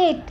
8।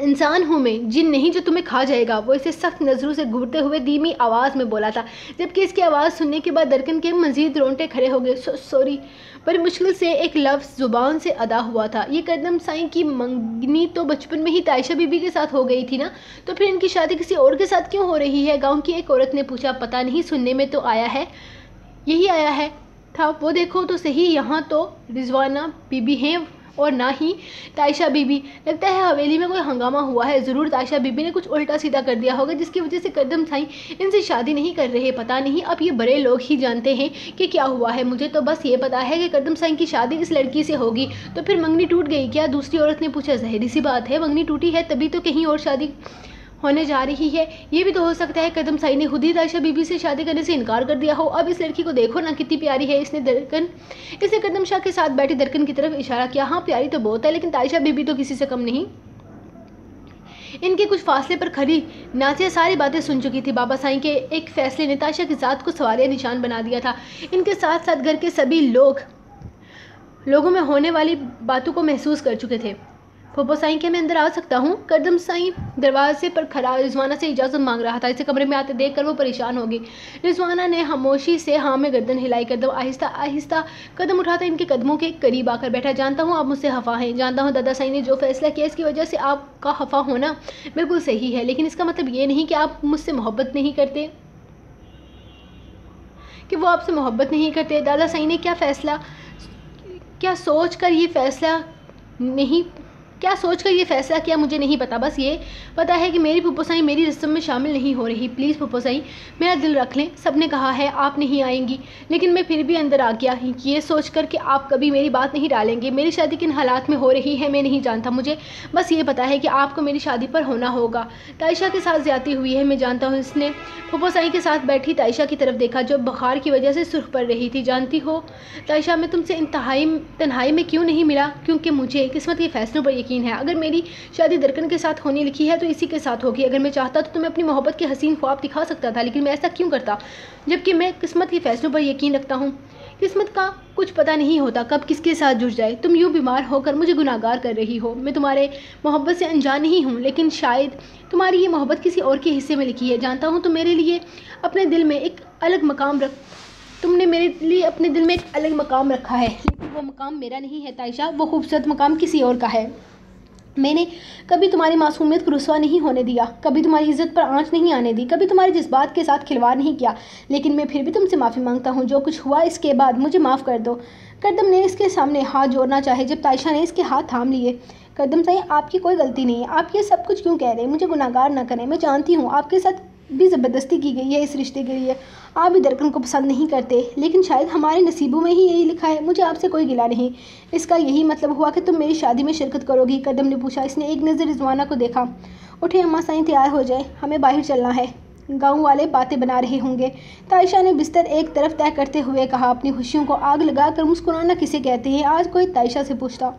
انسان ہوں میں، جن نہیں جو تمہیں کھا جائے گا، وہ اسے سخت نظروں سے گھورتے ہوئے دھیمی آواز میں بولا تھا، جبکہ اس کی آواز سننے کے بعد درکن کے مزید رونگٹے کھڑے ہو گئے۔ سوری، بڑی مشکل سے ایک لفظ زبان سے ادا ہوا تھا۔ یہ قدم سائیں کی منگنی تو بچپن میں ہی عائشہ بی بی کے ساتھ ہو گئی تھی نا، تو پھر ان کی شادی کسی اور کے ساتھ کیوں ہو رہی ہے؟ گاؤں کی ایک عورت نے پوچھا۔ پتہ نہیں، سننے میں تو آیا ہے، یہی آیا ہے تھا، وہ دیکھو تو صحیح، یہاں تو رضوانہ بی بی ہیں اور نہ ہی عائشہ بی بی۔ لگتا ہے حویلی میں کوئی ہنگامہ ہوا ہے، ضرور عائشہ بی بی نے کچھ الٹا سیدھا کر دیا ہوگا جس کی وجہ سے قدم سائیں ان سے شادی نہیں کر رہے۔ پتہ نہیں، اب یہ بڑے لوگ ہی جانتے ہیں کہ کیا ہوا ہے، مجھے تو بس یہ پتا ہے کہ قدم سائیں کی شادی اس لڑکی سے ہوگی۔ تو پھر منگنی ٹوٹ گئی کیا؟ دوسری عورت نے پوچھا۔ ظاہری سی بات ہے، منگنی ٹوٹی ہے تبھی تو کہیں اور شادی ہونے جا رہی ہے۔ یہ بھی تو ہو سکتا ہے قدم سائیں نے خود ہی عائشہ بی بی سے شادی کرنے سے انکار کر دیا ہو۔ اب اس لڑکی کو دیکھو نا، کتنی پیاری ہے۔ اس نے قدم شاہ کے ساتھ بیٹھی درکن کی طرف اشارہ کیا۔ ہاں پیاری تو بہت ہے، لیکن عائشہ بی بی تو کسی سے کم نہیں۔ ان کے کچھ فاصلے پر کھڑی نازیہ ساری باتیں سن چکی تھی۔ بابا سائیں کے ایک فیصلے نے عائشہ کی ذات کو سوالیہ نشان بنا دیا تھا۔ ان کے ساتھ ساتھ گھر کے سبھی لوگوں میں ہونے والی باتوں کو محسوس کر چکے تھے۔ پھوپھو سائیں، کیا میں اندر آ سکتا ہوں؟ قدم سائیں دروازے پر کھڑا رضوانہ سے اجازت مانگ رہا تھا۔ اسے کمرے میں آتے دیکھ کر وہ پریشان ہو گئی۔ رضوانہ نے خاموشی سے ہاں میں گردن ہلائی۔ قدم آہستہ آہستہ قدم اٹھاتا ان کے قدموں کے قریب آ کر بیٹھا۔ جانتا ہوں آپ مجھ سے خفا ہیں، جانتا ہوں دادا سائیں نے جو فیصلہ کیا اس کی وجہ سے آپ کا خفا ہونا بالکل صحیح ہے، لیکن اس کا مطلب یہ نہیں کہ آپ مجھ سے محبت نہیں کرتے، کہ وہ آپ سے محبت نہیں کرتے۔ دادا سائیں نے کیا سوچ کر یہ فیصلہ کیا مجھے نہیں پتا، بس یہ پتا ہے کہ میری پھوپھو سائیں میری رسم میں شامل نہیں ہو رہی۔ پلیز پھوپھو سائیں، میرا دل رکھ لیں، سب نے کہا ہے آپ نہیں آئیں گی، لیکن میں پھر بھی اندر آ گیا یہ سوچ کر کہ آپ کبھی میری بات نہیں ڈالیں گے۔ میری شادی کن حالات میں ہو رہی ہے میں نہیں جانتا، مجھے بس یہ پتا ہے کہ آپ کو میری شادی پر ہونا ہوگا۔ عائشہ کے ساتھ زیادتی ہوئی ہے، میں جانتا ہوں۔ اس نے پھوپھو سائیں کے ساتھ بیٹھی عائشہ کی طرف دیکھا جو بخار کی وجہ سے سرخ پڑ رہی تھی۔ جانتی ہو عائشہ، میں تم سے تنہائی میں کیوں نہیں ملا؟ کیونکہ مجھے قسمت کے فیصلوں پر یقین ہے۔ اگر میری شادی درکن کے ساتھ ہونی لکھی ہے تو اسی کے ساتھ ہوگی۔ اگر میں چاہتا تو تمہیں اپنی محبت کے حسین خواب دکھا سکتا تھا، لیکن میں ایسا کیوں کرتا جبکہ میں قسمت کے فیصلوں پر یقین رکھتا ہوں؟ قسمت کا کچھ پتہ نہیں ہوتا کب کس کے ساتھ جڑ جائے۔ تم یوں بیمار ہو کر مجھے گناہگار کر رہی ہو۔ میں تمہارے محبت سے انجان نہیں ہوں، لیکن شاید تمہاری یہ محبت کسی اور کے حصے میں لکھی ہے۔ جانتا ہوں تم نے میرے لیے اپنے دل میں ایک الگ مقام رکھا ہے، لیکن وہ مقام میرا نہیں ہے عائشہ، وہ خوبصورت مقام کسی اور کا ہے۔ میں نے کبھی تمہاری معصومیت کو رسوا نہیں ہونے دیا، کبھی تمہاری عزت پر آنچ نہیں آنے دی، کبھی تمہارے جذبات کے ساتھ کھلواڑ نہیں کیا، لیکن میں پھر بھی تم سے معافی مانگتا ہوں۔ جو کچھ ہوا اس کے بعد مجھے معاف کر دو۔ قدم نے اس کے سامنے ہاتھ جوڑنا چاہے جب عائشہ نے اس کے ہاتھ تھام لیے۔ قدم سائیں، آپ کی کوئی غلطی نہیں ہے، آپ یہ سب کچھ کیوں کہہ رہے ہیں؟ مجھے گناہگار نہ کریں، میں جانتی ہوں آپ کے ساتھ بھی زبردستی کی گئی ہے اس رشتے کے لیے، آپ بھی درکن کو پسند نہیں کرتے، لیکن شاید ہمارے نصیبوں میں ہی یہی لکھا ہے۔ مجھے آپ سے کوئی گلہ نہیں، اس کا یہی مطلب ہوا کہ تم میری شادی میں شرکت کرو گی؟ قدم نے پوچھا۔ اس نے ایک نظر رضوانہ کو دیکھا۔ اٹھیں اماں سائیں، تیار ہو جائیں، ہمیں باہر چلنا ہے، گاؤں والے باتیں بنا رہے ہوں گے۔ عائشہ نے بستر ایک طرف طے کرتے ہوئے کہا۔ اپنی خوشیوں کو آگ لگا کر مسکرانا کسے کہتے ہیں؟ آج کوئی عائشہ سے پوچھتا۔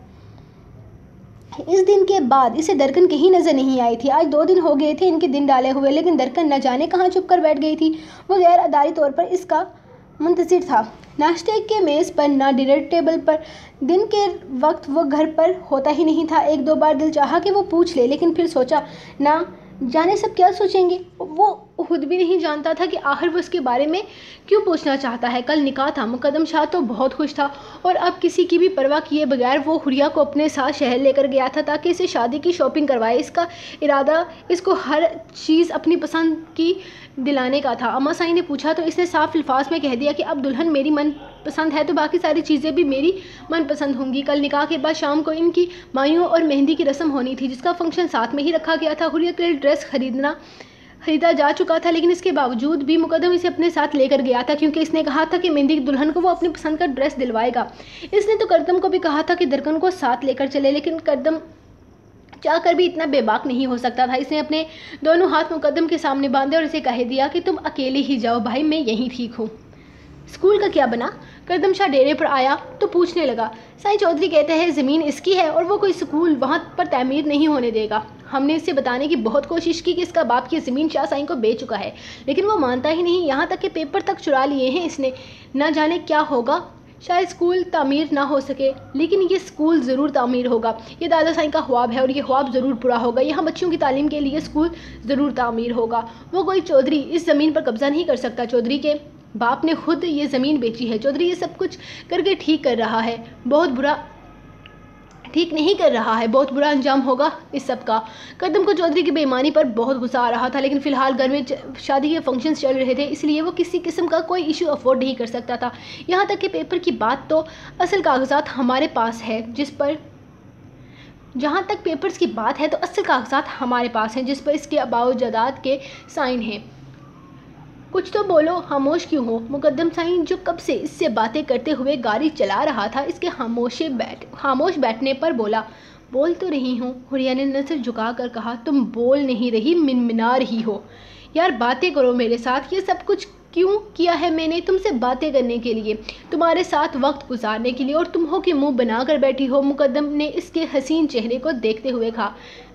اس دن کے بعد اسے درکن کہیں نظر نہیں آئی تھی۔ آج 2 دن ہو گئے تھے ان کے دن ڈالے ہوئے، لیکن درکن نہ جانے کہاں چھپ کر بیٹھ گئی تھی۔ وہ غیر ارادی طور پر اس کا منتظر تھا، ناشتے کے میز پر نہ ڈنر ٹیبل پر۔ دن کے وقت وہ گھر پر ہوتا ہی نہیں تھا۔ 1-2 بار دل چاہا کہ وہ پوچھ لے، لیکن پھر سوچا نہ جانے سب کیا سوچیں گے۔ وہ خود بھی نہیں جانتا تھا کہ آخر وہ اس کے بارے میں کیوں پوچھنا چاہتا ہے۔ کل نکاح تھا، مقدم شاہ تو بہت خوش تھا اور اب کسی کی بھی پرواہ کیے بغیر وہ حوریہ کو اپنے ساتھ شہر لے کر گیا تھا تاکہ اسے شادی کی شاپنگ کروائے۔ اس کا ارادہ اس کو ہر چیز اپنی پسند کی دلانے کا تھا۔ اماں سائیں نے پوچھا تو اس نے صاف الفاظ میں کہہ دیا کہ اب دلہن میری من پسند ہے تو باقی ساری چیزیں بھی میری من پسند ہوں گی۔ کل نکاح کے بعد شام کو ان کی مایوں اور مہندی کی رسم ہونی تھی جس کا فنکشن ساتھ میں ہی رکھا گیا تھا۔ حوریہ کے لیے ڈریس خریدا جا چکا تھا، لیکن اس کے باوجود بھی مقدم اسے اپنے ساتھ لے کر گیا تھا کیونکہ اس نے کہا تھا کہ مہندی کی دلہن کو وہ اپنی پسند کا ڈریس دلوائے گا۔ اس نے تو قدم کو بھی کہا تھا کہ درکن کو ساتھ لے کر چلے، لیکن قدم چاہ کر بھی اتنا بے باک نہیں ہو سکتا تھا۔ اس نے اپنے دونوں ہاتھ مقدم کے سامنے باندھے اور اسے کہہ دیا کہ تم اکیلے ہی جاؤ بھائی، میں یہیں ٹھیک ہوں۔ اسکول کا کیا بنا؟ قدم شاہ ڈیرے پر آیا تو پوچھنے لگا۔ سائیں چودھری کہتے ہیں زمین اس کی ہے اور وہ کوئی اسکول وہاں پر تعمیر نہیں ہونے دے گا۔ ہم نے اسے بتانے کی بہت کوشش کی کہ اس کا باپ کی زمین شاہ سائیں کو بیچ چکا ہے، لیکن وہ مانتا ہی نہیں، یہاں تک کہ پیپر تک چرا لیے ہیں اس نے۔ نہ جانے کیا ہوگا شاید اسکول تعمیر نہ ہو سکے لیکن یہ اسکول ضرور تعمیر ہوگا. یہ دادا سائیں کا خواب ہے اور یہ خواب ضرور پورا ہوگا. یہاں بچوں کی تعلیم کے لیے اسکول ضرور تعمیر ہوگا. وہ کوئی چودھری اس زمین پر قبضہ نہیں کر سکتا. چودھری کے باپ نے خود یہ زمین بیچی ہے. چودھری یہ سب کچھ کر کے ٹھیک کر رہا ہے. ٹھیک نہیں کر رہا ہے. بہت برا انجام ہوگا اس سب کا. قدم کو چودھری کی بے ایمانی پر بہت غصہ آ رہا تھا لیکن فی الحال گھر میں شادی کے فنکشنز چل رہے تھے اس لیے وہ کسی قسم کا کوئی ایشو افورڈ نہیں کر سکتا تھا. یہاں تک کہ پیپر کی بات تو اصل کاغذات ہمارے پاس ہے جس پر جس پر اس کے آباء و جداد کے سائن ہیں. کچھ تو بولو. خاموش کیوں ہو؟ مقدم سائیں جو کب سے اس سے باتیں کرتے ہوئے گاڑی چلا رہا تھا اس کے خاموش بیٹھنے پر بولا. بول تو رہی ہوں. حریہ نے نظر جھکا کر کہا. تم بول نہیں رہی منمنا رہی ہو. یار باتیں کرو میرے ساتھ. یہ سب کچھ کیوں کیا ہے میں نے؟ تم سے باتیں کرنے کے لیے, تمہارے ساتھ وقت گزارنے کے لیے, اور تم ہو کہ منہ بنا کر بیٹھی ہو. مقدم نے اس کے حسین چہرے کو دیکھتے ہوئے کہا.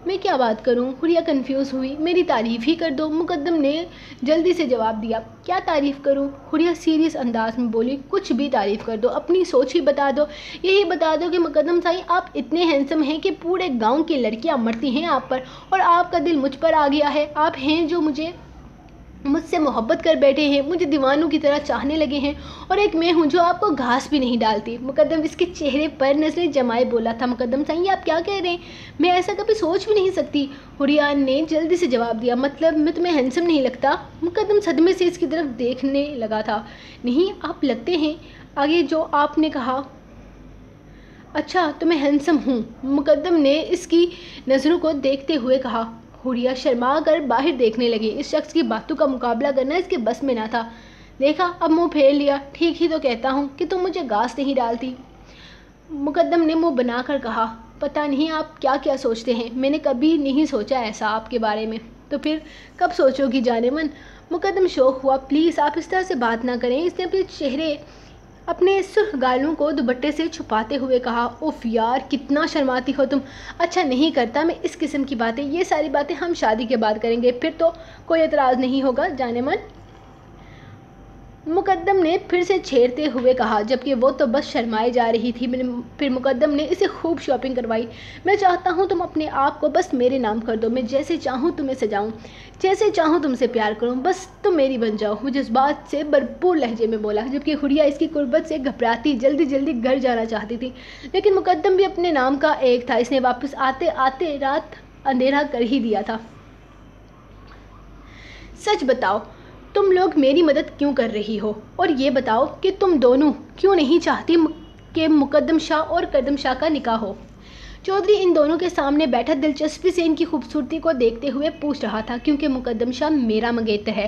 میں کیا بات کروں؟ حریہ کنفیوز ہوئی. میری تعریف ہی کر دو. مقدم نے جلدی سے جواب دیا. کیا تعریف کروں؟ حریہ سیریس انداز میں بولی. کچھ بھی تعریف کر دو. اپنی سوچ ہی بتا دو. یہی بتا دو کہ مقدم سائیں آپ اتنے ہینسم ہیں کہ پورے گاؤں کی لڑکیاں مرتی ہیں آپ پر, اور آپ کا دل مجھ پر آ گیا ہے. آپ ہیں جو مجھ سے محبت کر بیٹھے ہیں, مجھے دیوانوں کی طرح چاہنے لگے ہیں, اور ایک میں ہوں جو آپ کو گھاس بھی نہیں ڈالتی. مقدم اس کے چہرے پر نظریں جمائے بولا تھا. مقدم سائیں یہ آپ کیا کہہ رہے ہیں؟ میں ایسا کبھی سوچ بھی نہیں سکتی. حریہ نے جلدی سے جواب دیا. مطلب میں تمہیں ہینسم نہیں لگتا؟ مقدم صدمے سے اس کی طرف دیکھنے لگا تھا. نہیں آپ لگتے ہیں. آگے جو آپ نے کہا. اچھا تو میں ہینسم ہوں. مقدم نے اس کی نظروں کو دیکھتے ہوئے کہا. حریہ شرما کر باہر دیکھنے لگی. اس شخص کی باتوں کا مقابلہ کرنا اس کے بس میں نہ تھا. دیکھا اب منہ پھیر لیا. ٹھیک ہی تو کہتا ہوں کہ تم مجھے گھاس نہیں ڈالتی. مقدم نے منہ بنا کر کہا. پتہ نہیں آپ کیا کیا سوچتے ہیں. میں نے کبھی نہیں سوچا ایسا آپ کے بارے میں. تو پھر کب سوچو گی جانے من؟ مقدم شوق ہوا. پلیز آپ اس طرح سے بات نہ کریں. اس نے اپنے سرخ گالوں کو دوپٹے سے چھپاتے ہوئے کہا. اوف یار کتنا شرماتی ہو تم. اچھا نہیں کرتا میں اس قسم کی باتیں. یہ ساری باتیں ہم شادی کے بعد کریں گے. پھر تو کوئی اعتراض نہیں ہوگا جانے من. مقدم نے پھر سے چھیڑتے ہوئے کہا, جبکہ وہ تو بس شرمائے جا رہی تھی. پھر مقدم نے اسے خوب شاپنگ کروائی. میں چاہتا ہوں تم اپنے آپ کو بس میرے نام کر دو. میں جیسے چاہوں تمہیں سجاؤں, جیسے چاہوں تم سے پیار کروں. بس تم میری بن جاؤ. وہ جذبات سے بھرپور لہجے میں بولا, جبکہ حریہ اس کی قربت سے گھبراتی جلدی گھر جانا چاہتی تھی. لیکن مقدم بھی اپنے نام کا ایک تھا. اس نے واپس آتے آتے رات اندھیرا کر ہی دیا تھا. سچ بتاؤ تم لوگ میری مدد کیوں کر رہی ہو؟ اور یہ بتاؤ کہ تم دونوں کیوں نہیں چاہتی کہ مقدم شاہ اور کردم شاہ کا نکاح ہو؟ چودھری ان دونوں کے سامنے بیٹھا دلچسپی سے ان کی خوبصورتی کو دیکھتے ہوئے پوچھ رہا تھا. کیونکہ مقدم شاہ میرا منگیتر ہے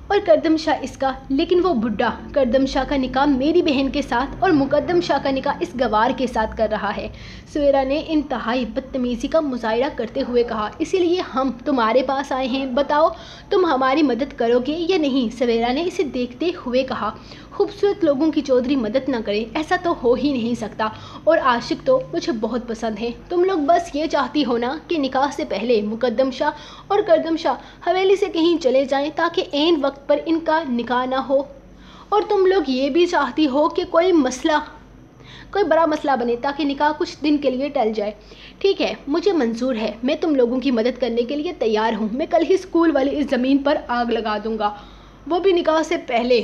اور کردم شاہ اس کا. لیکن وہ بڈھا کردم شاہ کا نکاح میری بہن کے ساتھ اور مقدم شاہ کا نکاح اس گوار کے ساتھ کر رہا ہے. سویرا نے انتہائی بدتمیزی کا مظاہرہ کرتے ہوئے کہا. اسی لیے ہم تمہارے پاس آئے ہیں. بتاؤ تم ہماری مدد کرو گے یا نہیں؟ سویرا نے اسے دیکھتے ہوئے کہا. خوبصورت لوگوں کی چودھری مدد نہ کرے ایسا تو ہو ہی نہیں سکتا. اور عاشق تو مجھے بہت پسند ہیں. تم لوگ بس یہ چاہتی ہو نا کہ نکاح سے پہلے مقدم شاہ اور کردم شاہ حویلی سے کہیں چلے جائیں تاکہ عین وقت پر ان کا نکاح نہ ہو. اور تم لوگ یہ بھی چاہتی ہو کہ کوئی بڑا مسئلہ بنے تاکہ نکاح کچھ دن کے لیے ٹل جائے. ٹھیک ہے مجھے منظور ہے. میں تم لوگوں کی مدد کرنے کے لیے تیار ہوں. میں کل ہی اسکول والی اس زمین پر آگ لگا دوں گا, وہ بھی نکاح سے پہلے.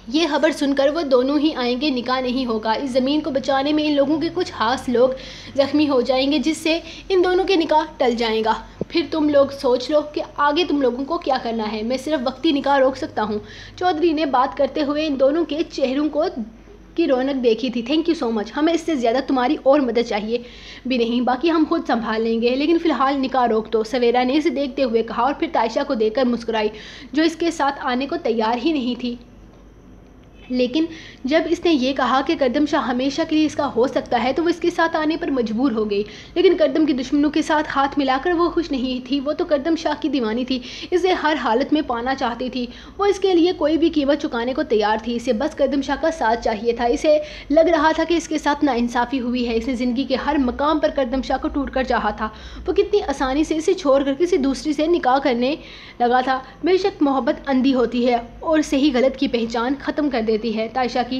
یہ خبر سن کر وہ دونوں ہی آئیں گے. نکاح نہیں ہوگا. اس زمین کو بچانے میں ان لوگوں کے کچھ خاص لوگ زخمی ہو جائیں گے جس سے ان دونوں کے نکاح ٹل جائیں گا. پھر تم لوگ سوچ لو کہ آگے تم لوگوں کو کیا کرنا ہے. میں صرف وقتی نکاح روک سکتا ہوں. چودھری نے بات کرتے ہوئے ان دونوں کے چہروں کی رونق دیکھی تھی. تھینک یو سو مچ. ہمیں اس سے زیادہ تمہاری اور مدد چاہیے بھی نہیں. باقی ہم خود سنبھال لیں گے. لیکن فی الحال نکاح روک دو. سویرا نے اسے دیکھتے ہوئے کہا اور پھر تائشہ کو دیکھ کر مسکرائی جو اس کے ساتھ آنے کو تیار ہی نہیں تھی. لیکن جب اس نے یہ کہا کہ کردم شاہ ہمیشہ کے لیے اس کا ہو سکتا ہے تو وہ اس کے ساتھ آنے پر مجبور ہو گئی. لیکن کردم کی دشمنوں کے ساتھ ہاتھ ملا کر وہ خوش نہیں تھی. وہ تو کردم شاہ کی دیوانی تھی. اسے ہر حالت میں پانا چاہتی تھی. وہ اس کے لیے کوئی بھی قیمت چکانے کو تیار تھی. اسے بس کردم شاہ کا ساتھ چاہیے تھا. اسے لگ رہا تھا کہ اس کے ساتھ ناانصافی ہوئی ہے. اس نے زندگی کے ہر مقام پر کردم شاہ کو ٹوٹ کر چاہا تھا. وہ کتنی آسانی سے اسے چھوڑ کر کسی دوسری سے نکاح کرنے لگا تھا. بے شک محبت اندھی ہوتی ہے اور صحیح غلط کی پہچان ختم کر دیتی ہے. تائشہ کی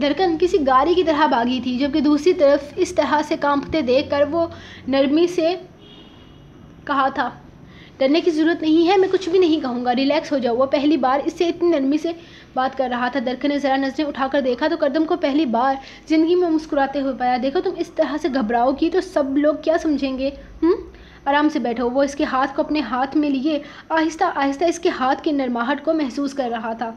دھڑکن کسی گاری کی طرح بھاگی تھی، جبکہ دوسری طرف اس طرح سے کانپتے دیکھ کر وہ نرمی سے کہا تھا، ڈرنے کی ضرورت نہیں ہے، میں کچھ بھی نہیں کہوں گا، ریلیکس ہو جاؤ۔ وہ پہلی بار اس سے اتنی نرمی سے بات کر رہا تھا۔ دھڑکن نے ذرا نظریں اٹھا کر دیکھا تو کردم کو پہلی بار زندگی میں مسکراتے ہوئے پایا۔ دیکھو تم اس طرح سے گھبراؤ گی تو سب لوگ کیا سمجھیں گے؟ آرام سے بیٹھو۔ وہ اس کے ہاتھ کو اپنے ہاتھ میں لیے آہستہ آہستہ اس کے ہاتھ کی نرماہٹ کو محسوس کر رہا تھا۔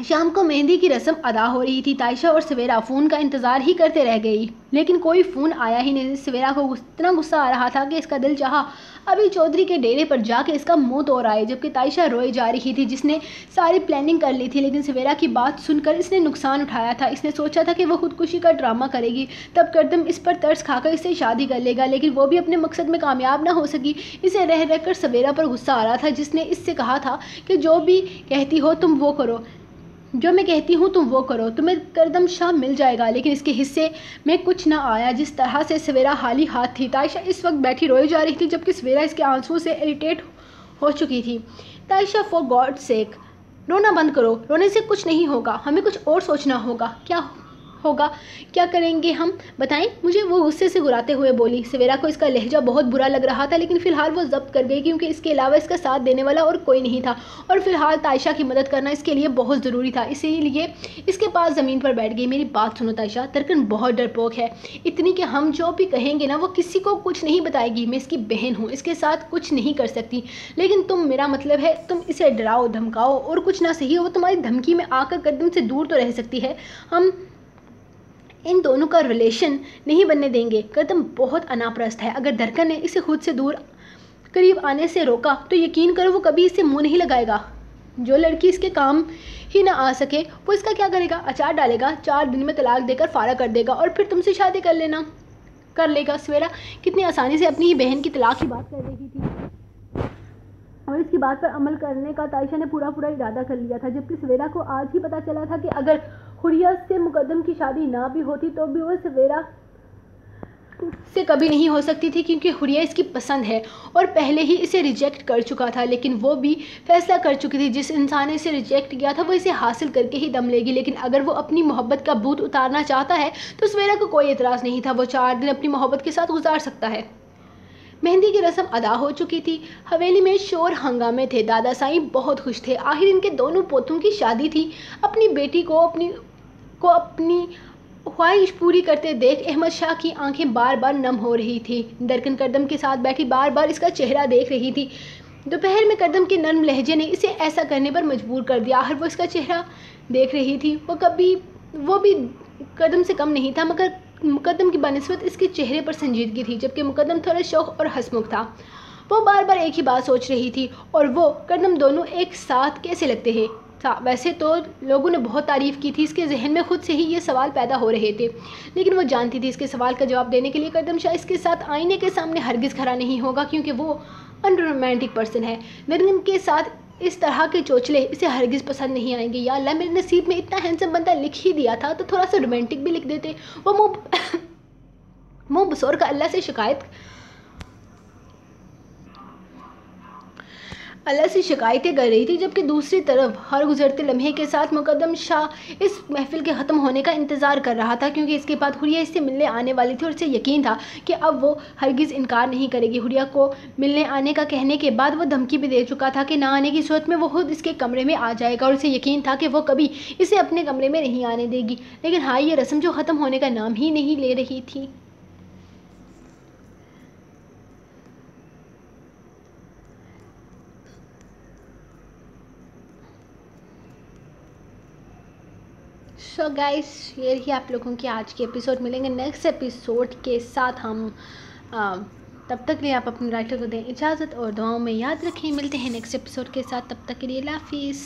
شام کو مہندی کی رسم ادا ہو رہی تھی۔ تائشہ اور سویرا فون کا انتظار ہی کرتے رہ گئی، لیکن کوئی فون آیا ہی نہیں۔ سویرا کو اتنا غصہ آ رہا تھا کہ اس کا دل چاہا ابھی چودھری کے ڈیرے پر جا کے اس کا منہ توڑ آئے، جبکہ تائشہ روئے جا رہی تھی جس نے ساری پلاننگ کر لی تھی، لیکن سویرا کی بات سن کر اس نے نقصان اٹھایا تھا۔ اس نے سوچا تھا کہ وہ خودکشی کا ڈرامہ کرے گی، تب کردم اس پر ترس کھا کر اس سے شادی کر لے گا، لیکن وہ بھی اپنے مقصد میں کامیاب نہ ہو سکی۔ اسے رہ رہ کر سویرا پر غصہ آ رہا تھا جس نے اس سے کہا تھا کہ جو بھی کہتی ہو تم وہ کرو، جو میں کہتی ہوں تم وہ کرو، تمہیں کردم شاہ مل جائے گا، لیکن اس کے حصے میں کچھ نہ آیا۔ جس طرح سے سویرا حالی ہاتھ تھی، تائشہ اس وقت بیٹھی روئی جا رہی تھی، جبکہ سویرا اس کے آنسوؤں سے اریٹیٹ ہو چکی تھی۔ تائشہ فور گاڈ سیک، رونا بند کرو، رونے سے کچھ نہیں ہوگا، ہمیں کچھ اور سوچنا ہوگا۔ کیا ہوگا؟ کیا کریں گے ہم؟ بتائیں مجھے، وہ غصے سے گراتے ہوئے بولی۔ سویرا کو اس کا لہجہ بہت برا لگ رہا تھا، لیکن فی الحال وہ ضبط کر گئی کیونکہ اس کے علاوہ اس کا ساتھ دینے والا اور کوئی نہیں تھا، اور فی الحال تائشہ کی مدد کرنا اس کے لیے بہت ضروری تھا، اسی لیے اس کے پاس زمین پر بیٹھ گئی۔ میری بات سنو تائشہ، دھڑکن بہت ڈرپوک ہے، اتنی کہ ہم جو بھی کہیں گے نا وہ کسی کو کچھ نہیں بتائے گی۔ میں اس کی بہن ہوں، اس کے ساتھ کچھ نہیں کر سکتی، لیکن تم، میرا مطلب ہے تم اسے ڈراؤ دھمکاؤ اور کچھ نہ صحیح وہ تمہاری دھمکی میں آ کر کردم سے دور تو رہ سکتی ہے، ہم ان دونوں کا ریلیشن نہیں بننے دیں گے۔ کردم بہت اناپرست ہے، اگر دھڑکن نے اسے خود سے دور قریب آنے سے روکا تو یقین کرو وہ کبھی اس سے منہ نہیں لگائے گا۔ جو لڑکی اس کے کام ہی نہ آ سکے وہ اس کا کیا کرے گا؟ اچار ڈالے گا، 4 دن میں طلاق دے کر فارغ کر دے گا اور پھر تم سے شادی کر لے گا۔ سویرا کتنی آسانی سے اپنی ہی بہن کی طلاق کی بات کر رہی تھی، اور اس کی بات پر عمل کرنے کا تائشہ نے پورا ارادہ کر لیا تھا، جبکہ سویرا کو آج ہی پتہ چلا تھا کہ اگر حریہ سے مقدم کی شادی نہ بھی ہوتی تو بھی وہ سویرا سے کبھی نہیں ہو سکتی تھی، کیونکہ حریہ اس کی پسند ہے اور پہلے ہی اسے ریجیکٹ کر چکا تھا، لیکن وہ بھی فیصلہ کر چکی تھی جس انسان نے اسے ریجیکٹ کیا تھا وہ اسے حاصل کر کے ہی دم لے گی، لیکن اگر وہ اپنی محبت کا بھوت اتارنا چاہتا ہے تو سویرا کو کوئی اعتراض نہیں تھا، وہ 4 دن اپنی محبت کے ساتھ گزار سکتا ہے۔ مہندی کی رسم ادا ہو چکی تھی، حویلی میں شور ہنگامے تھے، دادا سائیں بہت خوش تھے، آخر ان کے دونوں پوتوں کی شادی تھی۔ اپنی بیٹی کو اپنی خواہش پوری کرتے دیکھ احمد شاہ کی آنکھیں بار بار نم ہو رہی تھی۔ دھڑکن کردم کے ساتھ بیٹھی بار بار اس کا چہرہ دیکھ رہی تھی۔ دوپہر میں کردم کے نرم لہجے نے اسے ایسا کرنے پر مجبور کر دیا، آخر وہ اس کا چہرہ دیکھ رہی تھی، وہ بھی کردم سے کم نہیں تھا، مگر مقدم کی بنسبت اس کے چہرے پر سنجیدگی تھی، جبکہ مقدم تھوڑا شوق اور ہنسمکھ تھا۔ وہ بار بار ایک ہی بات سوچ رہی تھی، اور وہ کردم دونوں ایک ساتھ کیسے لگتے ہیں تھا۔ ویسے تو لوگوں نے بہت تعریف کی تھی، اس کے ذہن میں خود سے ہی یہ سوال پیدا ہو رہے تھے، لیکن وہ جانتی تھی اس کے سوال کا جواب دینے کے لیے کردم شاہ اس کے ساتھ آئینے کے سامنے ہرگز کھڑا نہیں ہوگا، کیونکہ وہ انرومانٹک پرسن ہے۔ دھڑکن کے ساتھ اس طرح کے چوچلے اسے ہرگز پسند نہیں آئیں گے۔ یا اللہ، میرے نصیب میں اتنا ہینڈسم بندہ لکھ ہی دیا تھا تو تھوڑا سا رومانٹک بھی لکھ دیتے۔ وہ منہ بسور کا اللہ سے شکایتیں کر رہی تھی، جبکہ دوسری طرف ہر گزرتے لمحے کے ساتھ مقدم شاہ اس محفل کے ختم ہونے کا انتظار کر رہا تھا، کیونکہ اس کے بعد حریہ اس سے ملنے آنے والی تھی اور اسے یقین تھا کہ اب وہ ہرگز انکار نہیں کرے گی۔ حریہ کو ملنے آنے کا کہنے کے بعد وہ دھمکی بھی دے چکا تھا کہ نہ آنے کی صورت میں وہ خود اس کے کمرے میں آ جائے گا، اور اسے یقین تھا کہ وہ کبھی اسے اپنے کمرے میں نہیں آنے دے گی، لیکن ہاں، یہ رسم جو ختم ہونے کا نام ہی نہیں لے رہی تھی۔ سو گائس، یہ رہی آپ لوگوں کی آج کی ایپیسوڈ، ملیں گے نیکسٹ ایپیسوڈ کے ساتھ ہم۔ تب تک لیے آپ اپنے رائٹر کو دیں اجازت اور دعاؤں میں یاد رکھیں، ملتے ہیں نیکسٹ ایپیسوڈ کے ساتھ، تب تک کے لیے اللہ حافظ۔